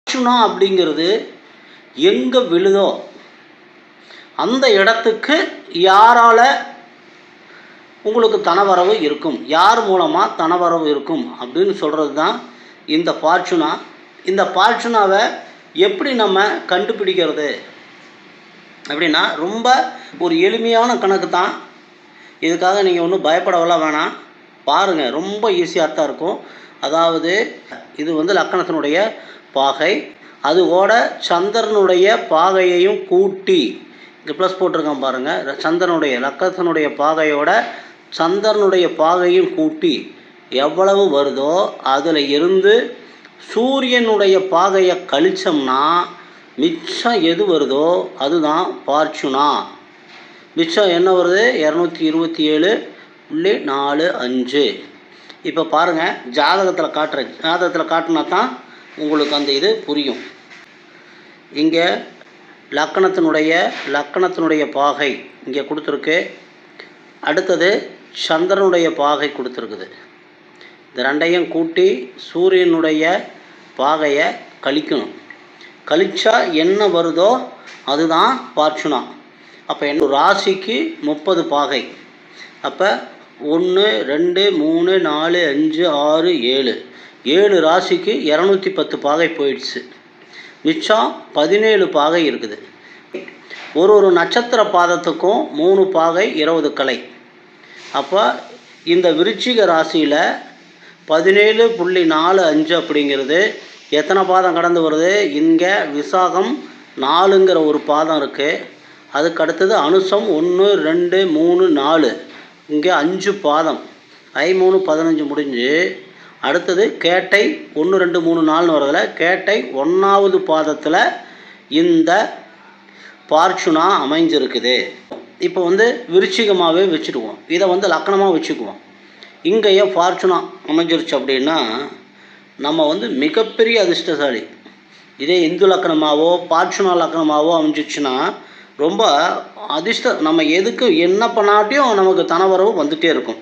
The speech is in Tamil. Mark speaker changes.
Speaker 1: ஃபார்ச்சுனா அப்படிங்கிறது எங்கே விழுதோ அந்த இடத்துக்கு யாரால் உங்களுக்கு தனவரவு இருக்கும், யார் மூலமாக தனவரவு இருக்கும் அப்படின்னு சொல்கிறது தான் இந்த ஃபார்ச்சுனா. இந்த ஃபார்ச்சுனாவை எப்படி நம்ம கண்டுபிடிக்கிறது அப்படின்னா, ரொம்ப ஒரு எளிமையான கணக்கு தான். இதுக்காக நீங்கள் ஒன்றும் பயப்படவெல்லாம் வேணாம், பாருங்கள், ரொம்ப ஈஸியாக தான் இருக்கும். அதாவது இது வந்து லக்கணத்தினுடைய பாகை, அதுவோட சந்திரனுடைய பாகையையும் கூட்டி, இங்கே ப்ளஸ் போட்டிருக்கான் பாருங்கள், சந்திரனுடைய லக்கணத்தினுடைய பாகையோட சந்திரனுடைய பாகையும் கூட்டி எவ்வளவு வருதோ அதில் இருந்து சூரியனுடைய பாகையை கழிச்சோம்னா மிச்சம் எது வருதோ அதுதான் ஃபார்ச்சுனா. மிச்சம் என்ன வருது? 227.45. இப்போ பாருங்கள், ஜாதகத்தில் காட்டுறேன். ஜாதகத்தில் காட்டினா தான் உங்களுக்கு அந்த இது புரியும். இங்கே லக்கணத்தினுடைய பாகை இங்கே கொடுத்துருக்கு. அடுத்தது சந்திரனுடைய பாகை கொடுத்துருக்குது. இந்த ரெண்டையும் கூட்டி சூரியனுடைய பாகையை கழிக்கணும். கழிச்சா என்ன வருதோ அதுதான் ஃபார்ச்சுனா. அப்போ என்ன, ராசிக்கு 30 பாகை. அப்போ 1 2 3 4 5 6 7 7 ராசிக்கு 210 பாகை போயிடுச்சு. மிச்சம் 17 பாகை இருக்குது. ஒரு நட்சத்திர பாதத்துக்கும் 3 பாகை 20 கலை. அப்போ இந்த விருச்சிக ராசியில் 17.45 அப்படிங்கிறது எத்தனை பாதம் கடந்து வருது? இங்கே விசாகம் 4ங்கிற ஒரு பாதம் இருக்குது. அதுக்கு அடுத்தது அனுசம் 1 2 3 4, இங்கே 5 பாதம். 3 15 முடிஞ்சு அடுத்தது கேட்டை 1 2 3 4 வரதில் கேட்டை 1வது பாதத்தில் இந்த ஃபார்ச்சுனா அமைஞ்சிருக்குது. இப்போ வந்து விருச்சிகமாகவே வச்சுக்குவோம், இதை வந்து லக்கணமாக வச்சுக்குவோம். இங்கேயே ஃபார்ச்சுனா அமைஞ்சிருச்சு அப்படின்னா நம்ம வந்து மிகப்பெரிய அதிர்ஷ்டசாலி. இதே இந்து லக்கணமாகவோ ஃபார்ச்சுனா லக்கணமாகவோ அமைஞ்சிச்சுன்னா ரொம்ப அதிர்ஷ்டம். நம்ம எதுக்கு என்ன பண்ணாட்டியும் நமக்கு தனவரவு வந்துகிட்டே இருக்கும்.